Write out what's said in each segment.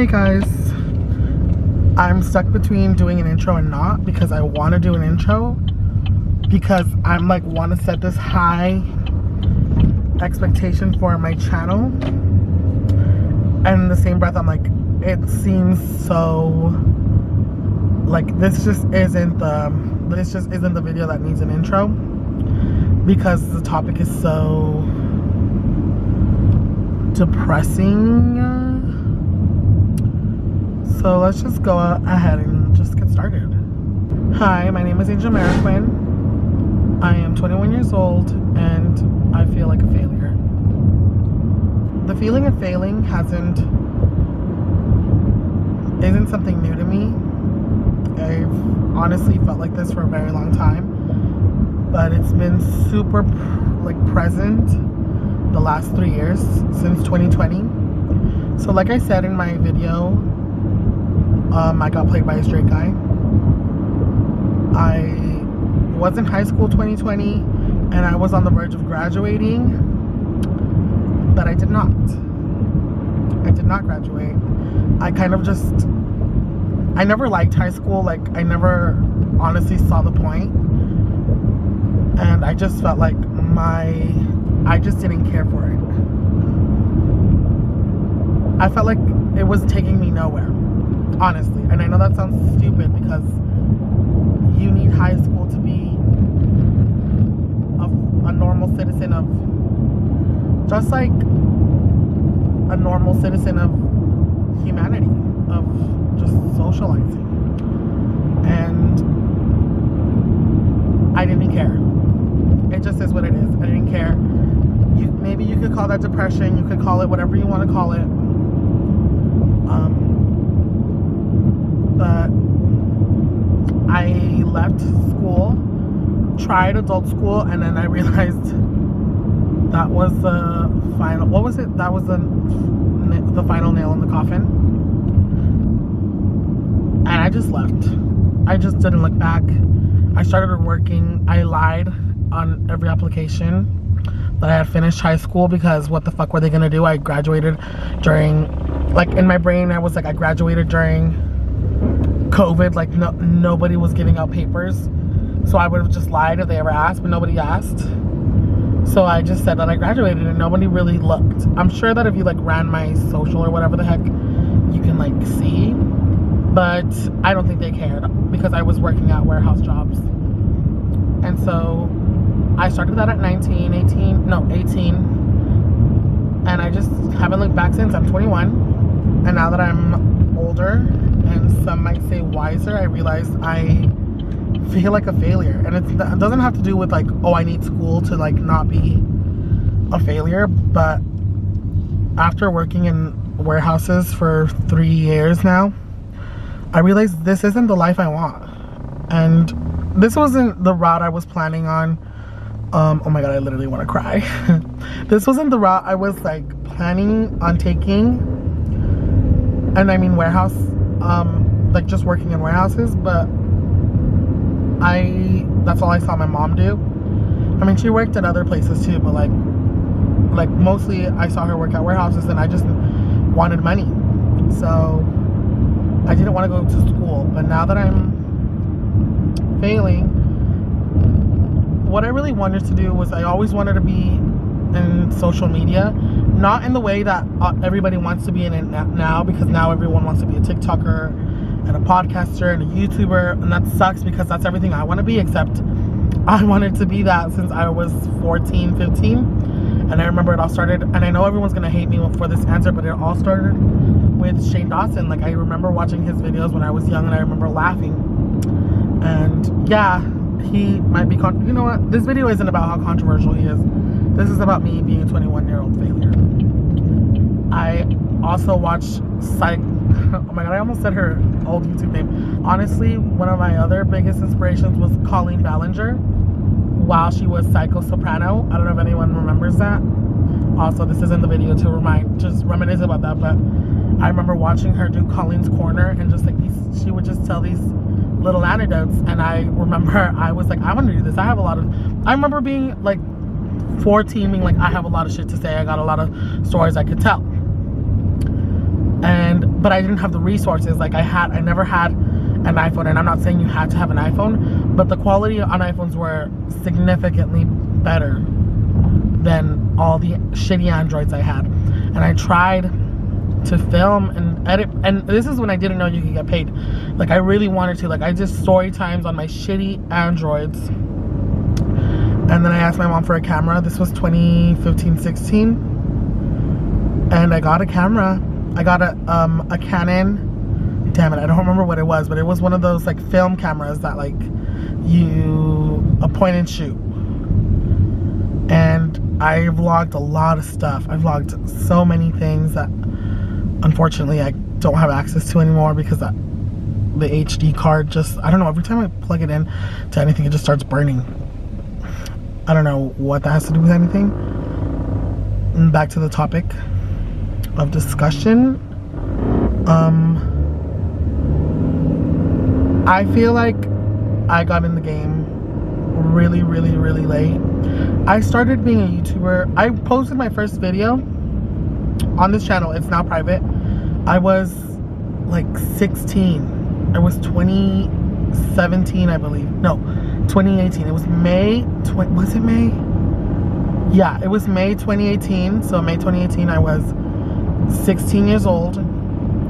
guys, I'm stuck between doing an intro and not, because I want to do an intro because I'm like want to set this high expectation for my channel, and in the same breath I'm like, it seems so like this just isn't the video that needs an intro, because the topic is so depressing. So let's just go ahead and just get started. Hi, my name is Angel Mariquin. I am 21 years old and I feel like a failure. The feeling of failing isn't something new to me. I've honestly felt like this for a very long time, but it's been super present the last 3 years, since 2020. So like I said in my video, I got played by a straight guy. I was in high school 2020 and I was on the verge of graduating, but I did not graduate. I never liked high school. Like, I never honestly saw the point, and I just felt like I just didn't care for it. I felt like it was taking me nowhere, honestly. And I know that sounds stupid, because you need high school to be a normal citizen of, just like a normal citizen of humanity, of just socializing. And I didn't care. It just is what it is. I didn't care. Maybe you could call that depression. You could call it whatever you want to call it. But I left school, tried adult school, and then I realized that was the final. What was it? That was the final nail in the coffin. And I just left. I just didn't look back. I started working. I lied on every application that I had finished high school, because what the fuck were they gonna do? I graduated during, like, in my brain I was like, I graduated during COVID. Like, nobody was giving out papers, so I would have just lied if they ever asked, but nobody asked. So I just said that I graduated and nobody really looked. I'm sure that if you like ran my social or whatever the heck, you can like see, but I don't think they cared, because I was working at warehouse jobs. And so I started that at 18, and I just haven't looked back since. I'm 21, and now that I'm older, and some might say wiser, I realized I feel like a failure. And it doesn't have to do with like, oh, I need school to like not be a failure, but after working in warehouses for 3 years now, I realized this isn't the life I want, and this wasn't the route I was planning on. Oh my god, I literally want to cry. This wasn't the route I was like planning on taking, and I mean warehouse, like just working in warehouses, but that's all I saw my mom do. I mean, she worked at other places too, but like mostly I saw her work at warehouses, and I just wanted money, so I didn't want to go to school. But now that I'm failing, what I really wanted to do was, I always wanted to be in social media, not in the way that everybody wants to be in it now, because now everyone wants to be a TikToker and a podcaster and a YouTuber, and that sucks, because that's everything I want to be, except I wanted to be that since I was 14, 15. And I remember it all started, and I know everyone's gonna hate me for this answer, but it all started with Shane Dawson. Like, I remember watching his videos when I was young, and I remember laughing. And yeah, he might be you know what, this video isn't about how controversial he is. This is about me being a 21-year-old failure. I also watched oh my god, I almost said her old YouTube name. Honestly, one of my other biggest inspirations was Colleen Ballinger, while she was Psycho Soprano. I don't know if anyone remembers that. Also, this isn't the video to reminisce about that, but I remember watching her do Colleen's Corner, and just like she would just tell these little anecdotes, and I remember I was like, I want to do this. I remember being like 14, being like, I have a lot of shit to say. I got a lot of stories I could tell. And but I didn't have the resources. Like I never had an iPhone, and I'm not saying you had to have an iPhone, but the quality on iPhones were significantly better than all the shitty Androids I had. And I tried to film and edit, and this is when I didn't know you could get paid. Like I really wanted to. Like I did story times on my shitty Androids, and then I asked my mom for a camera. This was 2015-16, and I got a camera. I got a Canon. Damn it, I don't remember what it was, but it was one of those like film cameras that like a point and shoot. And I vlogged a lot of stuff. I vlogged so many things that unfortunately I don't have access to anymore because the HD card just, I don't know, every time I plug it in to anything it just starts burning. I don't know what that has to do with anything. And back to the topic of discussion. I feel like I got in the game really late. I started being a YouTuber. I posted my first video on this channel. It's now private. I was like 16. It was 2017, I believe. No, 2018. It was May. Was it May? Yeah, it was May 2018. So May 2018, I was 16 years old,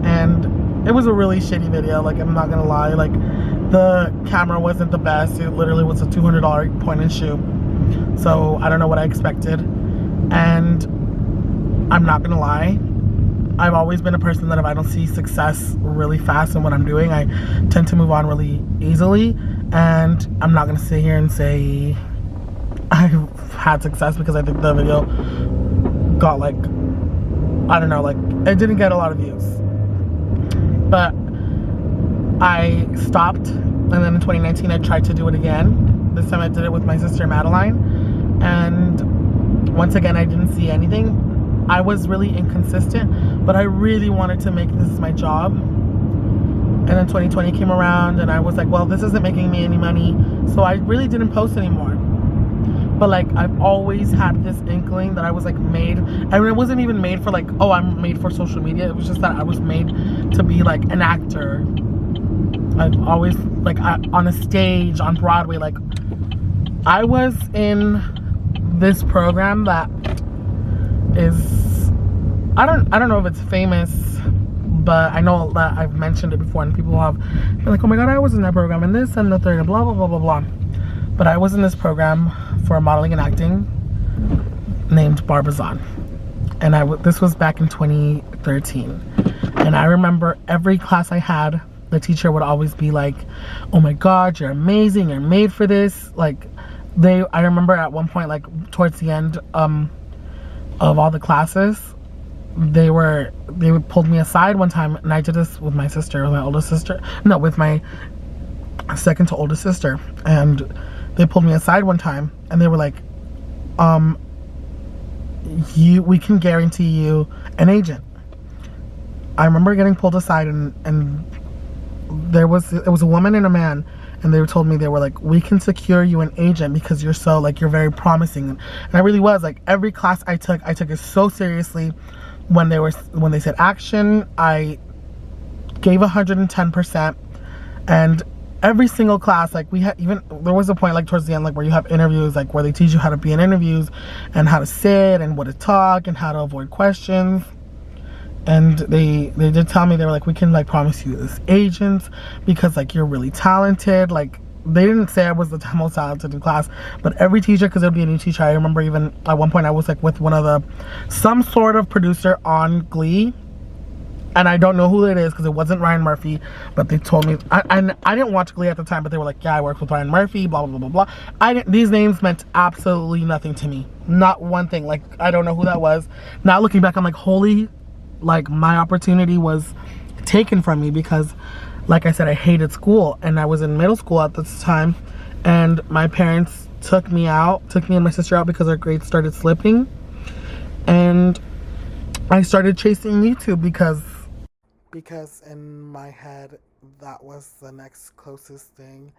and it was a really shitty video. Like I'm not gonna lie. Like the camera wasn't the best. It literally was a $200 point and shoot. So I don't know what I expected. And I'm not gonna lie, I've always been a person that if I don't see success really fast in what I'm doing, I tend to move on really easily. And I'm not gonna sit here and say I've had success because I think the video got like, I don't know, like it didn't get a lot of views. But I stopped, and then in 2019 I tried to do it again. This time I did it with my sister Madeline, and once again I didn't see anything. I was really inconsistent, but I really wanted to make this my job. And then 2020 came around, and I was like, well, this isn't making me any money, so I really didn't post anymore. But like I've always had this inkling that I was like made. I mean, it wasn't even made for like, oh, I'm made for social media. It was just that I was made to be like an actor. I've always like on a stage on Broadway. Like I was in this program that is, I don't know if it's famous, but I know that I've mentioned it before, and people have been like, oh my god, I was in that program, and this and the third, and blah blah blah blah blah. But I was in this program for modeling and acting named Barbizon, and this was back in 2013. And I remember every class I had, the teacher would always be like, oh my god, you're amazing, you're made for this. Like I remember at one point, like towards the end of all the classes, they pulled me aside one time, and I did this with my sister, with my oldest sister, no, with my second to oldest sister. And they pulled me aside one time, and they were like, we can guarantee you an agent. I remember getting pulled aside, and it was a woman and a man, and they told me, they were like, we can secure you an agent because you're so, like, you're very promising. And I really was. Like every class I took it so seriously. When they said action, I gave 110%. And every single class, like there was a point like towards the end, like where you have interviews, like where they teach you how to be in interviews and how to sit and what to talk and how to avoid questions. And they did tell me, they were like, we can like promise you this agents because like you're really talented. Like they didn't say I was the most talented in class, but every teacher, because it would be a new teacher. I remember even at one point I was like with some sort of producer on Glee. And I don't know who it is because it wasn't Ryan Murphy, but they told me, and I didn't watch Glee at the time, but they were like, yeah, I worked with Ryan Murphy, blah, blah, blah, blah, blah. These names meant absolutely nothing to me. Not one thing. Like, I don't know who that was. Now looking back, I'm like, holy, like my opportunity was taken from me because, like I said, I hated school, and I was in middle school at this time, and my parents took me and my sister out because our grades started slipping, and I started chasing YouTube because in my head that was the next closest thing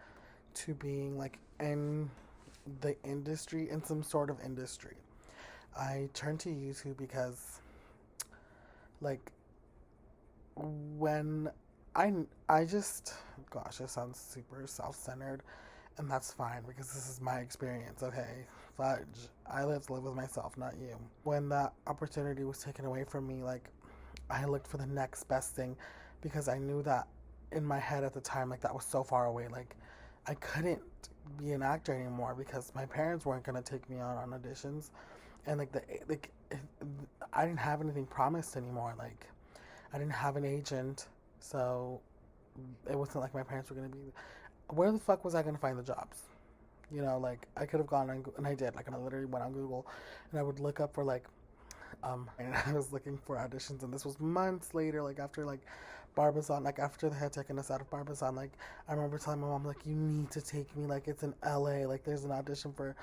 to being like in the industry, in some sort of industry. I turned to YouTube because like when I just, gosh, it sounds super self-centered, and that's fine because this is my experience, okay? Fudge. I live to live with myself, not you. When that opportunity was taken away from me, like, I looked for the next best thing because I knew that in my head at the time, like, that was so far away. Like, I couldn't be an actor anymore because my parents weren't gonna take me on auditions, and I didn't have anything promised anymore. Like, I didn't have an agent, so it wasn't like my parents were gonna be. Where the fuck was I gonna find the jobs? You know, like, I could have gone on, and I did. Like, I literally went on Google, and I would look up for like, and I was looking for auditions, and this was months later, like after like Barbizon, like after they had taken us out of Barbizon. Like, I remember telling my mom, like, you need to take me, like, it's in LA, like there's an audition for,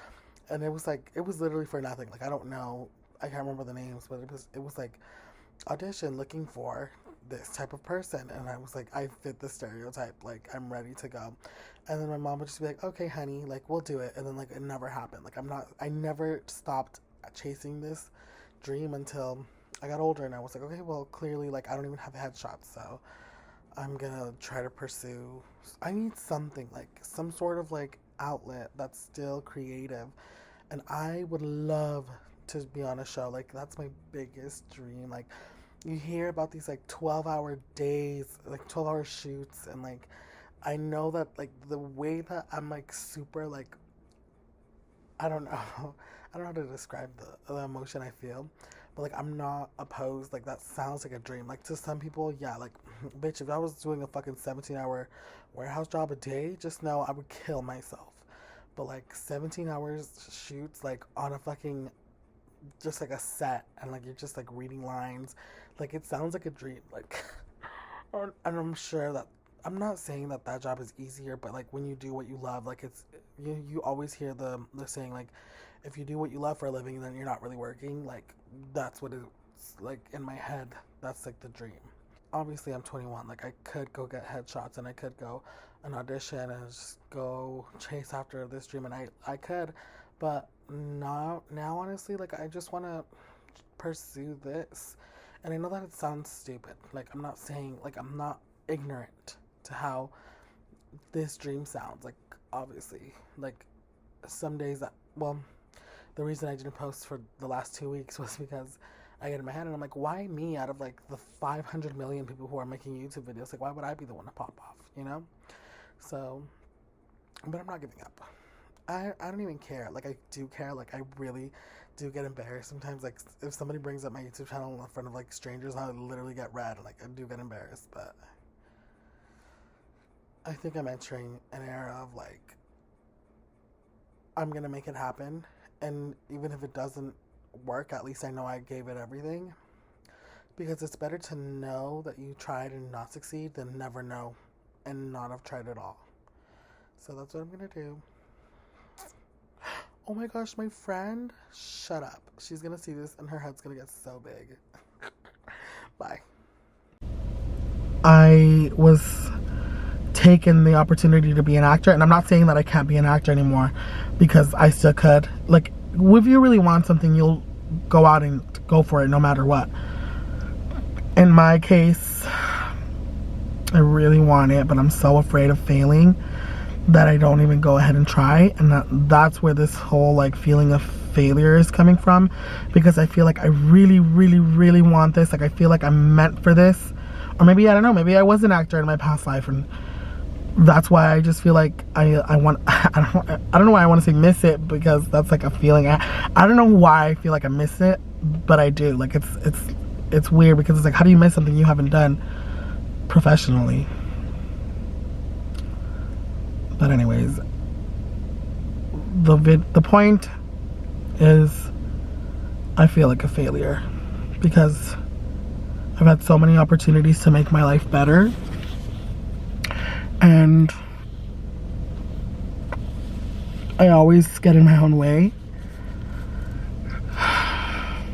and it was literally for nothing. Like, I don't know, I can't remember the names, but it was like audition looking for this type of person, and I was like, I fit the stereotype, like I'm ready to go. And then my mom would just be like, okay honey, like we'll do it. And then like it never happened. Like I never stopped chasing this dream until I got older, and I was like, okay, well clearly like I don't even have headshots, so I'm gonna try to pursue, I need something, like some sort of like outlet that's still creative. And I would love to be on a show. Like, that's my biggest dream. Like, you hear about these like 12-hour days, like 12-hour shoots, and like I know that like the way that I'm like super like, I don't know, I don't know how to describe the emotion I feel, but like I'm not opposed. Like, that sounds like a dream. Like, to some people, yeah, like bitch, if I was doing a fucking 17-hour warehouse job a day, just know I would kill myself. But like 17 hours shoots, like on a fucking, just like a set, and like you're just like reading lines, like it sounds like a dream. Like, and I'm sure that, I'm not saying that that job is easier, but like when you do what you love, like it's, you always hear the saying, like, if you do what you love for a living, then you're not really working. Like, that's what it's like in my head. That's like the dream. Obviously I'm 21. Like, I could go get headshots, and I could go an audition and just go chase after this dream, and I could, but now honestly, like I just want to pursue this. And I know that it sounds stupid. Like, I'm not saying, like, I'm not ignorant to how this dream sounds. Like, obviously, like some days that, well, the reason I didn't post for the last 2 weeks was because I get in my head and I'm like, why me out of like the 500 million people who are making YouTube videos? Like, why would I be the one to pop off, you know? So, but I'm not giving up. I don't even care. Like, I do care. Like, I really do get embarrassed sometimes. Like, if somebody brings up my YouTube channel in front of like strangers, I literally get red. Like, I do get embarrassed. But I think I'm entering an era of like, I'm gonna make it happen, and even if it doesn't work, at least I know I gave it everything. Because it's better to know that you tried and not succeed than never know and not have tried at all. So that's what I'm gonna do. Oh my gosh, my friend, shut up. She's gonna see this and her head's gonna get so big. Bye. I was taken the opportunity to be an actor, and I'm not saying that I can't be an actor anymore, because I still could. Like, if you really want something, you'll go out and go for it no matter what. In my case, I really want it, but I'm so afraid of failing that I don't even go ahead and try. And that's where this whole like feeling of failure is coming from, because I feel like I really, really, really want this. Like, I feel like I'm meant for this. Or maybe, I don't know, maybe I was an actor in my past life, and that's why I just feel like I want, I don't know why I want to say miss it, because that's like a feeling. I don't know why I feel like I miss it, but I do. Like, it's weird, because it's like, how do you miss something you haven't done professionally? But anyways, the point is, I feel like a failure because I've had so many opportunities to make my life better, and I always get in my own way. I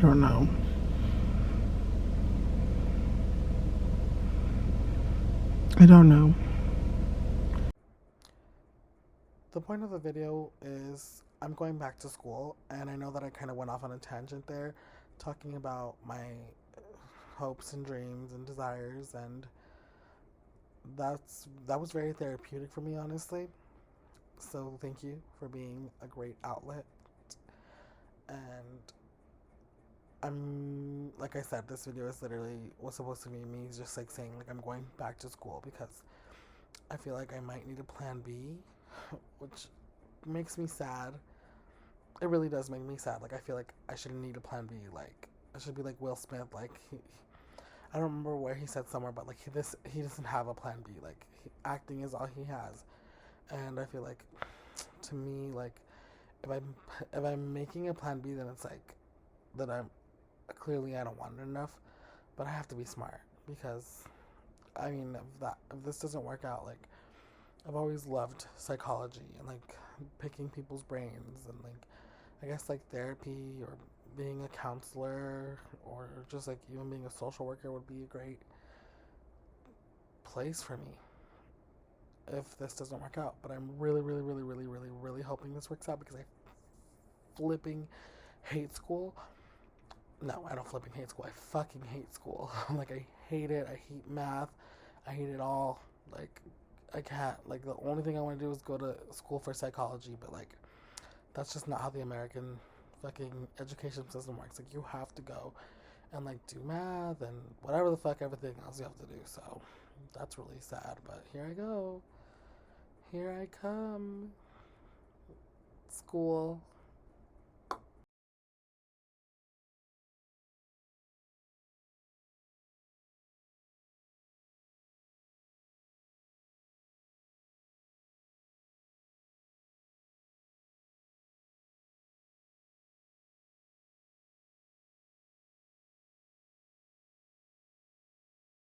don't know. I don't know. The point of the video is I'm going back to school, and I know that I kind of went off on a tangent there, talking about my hopes and dreams and desires, and that was very therapeutic for me, honestly. So thank you for being a great outlet. And I'm, like I said, this video is literally was supposed to be me just like saying like I'm going back to school because I feel like I might need a plan B, which makes me sad. It really does make me sad. Like I feel like I shouldn't need a plan B. Like I should be like Will Smith. Like I don't remember where he said somewhere, but like he doesn't have a plan B. Like acting is all he has, and I feel like to me like if I'm making a plan B, then it's like that I'm clearly I don't want it enough, but I have to be smart because I mean if this doesn't work out, like I've always loved psychology and like picking people's brains and like I guess like therapy or being a counselor or just like even being a social worker would be a great place for me if this doesn't work out. But I'm really, really, really, really, really, really hoping this works out because I flipping hate school. No, I don't flipping hate school. I fucking hate school. Like I hate it. I hate math. I hate it all. Like I can't. Like the only thing I want to do is go to school for psychology, but like that's just not how the American fucking education system works. Like you have to go and like do math and whatever the fuck everything else you have to do. So that's really sad. But here I go. Here I come. School.